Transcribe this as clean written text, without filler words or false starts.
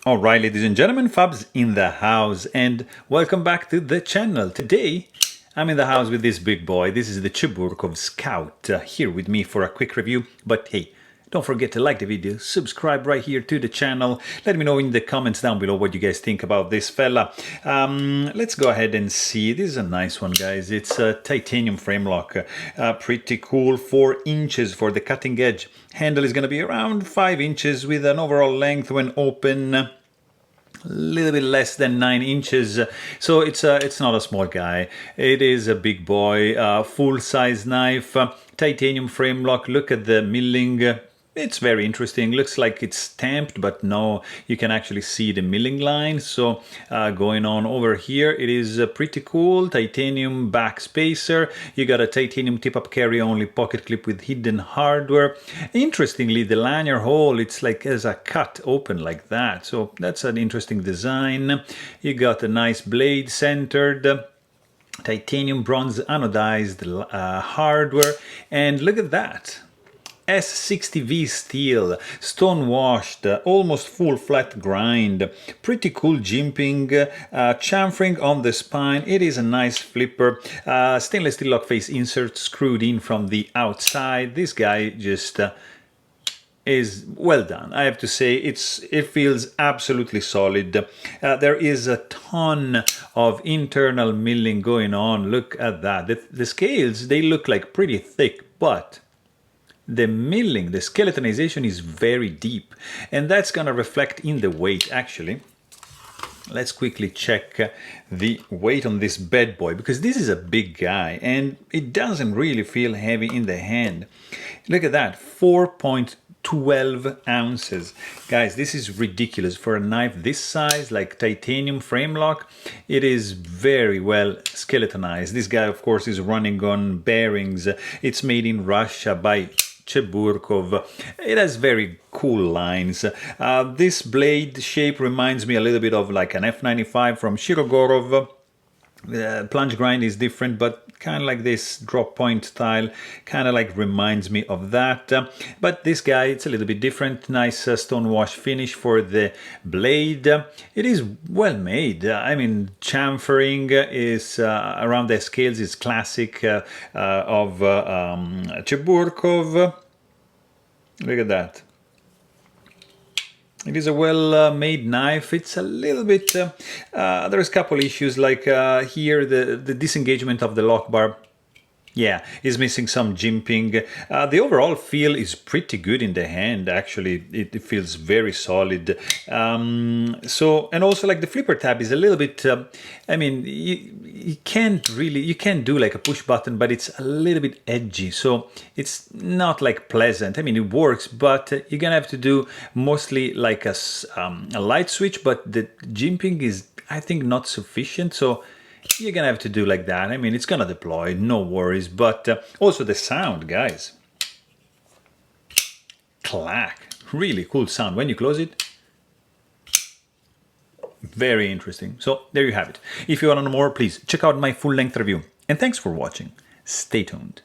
Alright, ladies and gentlemen, Fabs in the house, and welcome back to the channel. Today, I'm in the house with this big boy. This is the Cheburkov Scout, here with me for a quick review. But hey, don't forget to like the video, subscribe right here to the channel. Let me know in the comments down below what you guys think about this fella. Let's go ahead and see. This is a nice one, guys. It's a titanium frame lock. Pretty cool, 4 inches for the cutting edge. Handle is going to be around 5 inches with an overall length when open a little bit less than 9 inches. So it's not a small guy. It is a big boy, full-size knife, titanium frame lock. Look at the milling. It's very interesting. Looks like it's stamped, but no, you can actually see the milling line. So going on over here, it is pretty cool. Titanium back spacer. You got a titanium tip-up carry-only pocket clip with hidden hardware. Interestingly, the lanyard hole, it's like as a cut open like that. So that's an interesting design. You got a nice blade centered. Titanium bronze anodized hardware. And look at that. S60V steel, stone washed, almost full flat grind, pretty cool jimping, chamfering on the spine. It is a nice flipper, stainless steel lock face insert screwed in from the outside. This guy just is well done. I have to say it feels absolutely solid. There is a ton of internal milling going on. Look at that. The scales, they look like pretty thick, but the milling, the skeletonization is very deep, and that's going to reflect in the weight actually. Let's quickly check the weight on this bad boy, because this is a big guy and it doesn't really feel heavy in the hand. Look at that, 4.12 ounces. Guys, this is ridiculous for a knife this size, like titanium frame lock. It is very well skeletonized. This guy, of course, is running on bearings. It's made in Russia by Cheburkov. It has very cool lines. This blade shape reminds me a little bit of like an F95 from Shirogorov. Plunge grind is different, but kind of like this drop point style, kind of like reminds me of that. But this guy, it's a little bit different. Nice stone wash finish for the blade. It is well made. I mean, chamfering is around the scales is classic of Cheburkov. Look at that. It is a well-made knife. It's a little bit, there's a couple issues, like here the disengagement of the lock bar. Yeah, is missing some jimping. The overall feel is pretty good in the hand, actually. It feels very solid. So, and also like the flipper tab is a little bit, I mean, you can't do like a push button, but it's a little bit edgy. So it's not like pleasant. I mean, it works, but you're gonna have to do mostly like a light switch, but the jimping is, I think, not sufficient. So you're gonna have to do like that. I mean, it's gonna deploy, no worries. But also the sound, guys. Clack. Really cool sound. When you close it, very interesting. So there you have it. If you want to know more, please check out my full-length review. And thanks for watching. Stay tuned.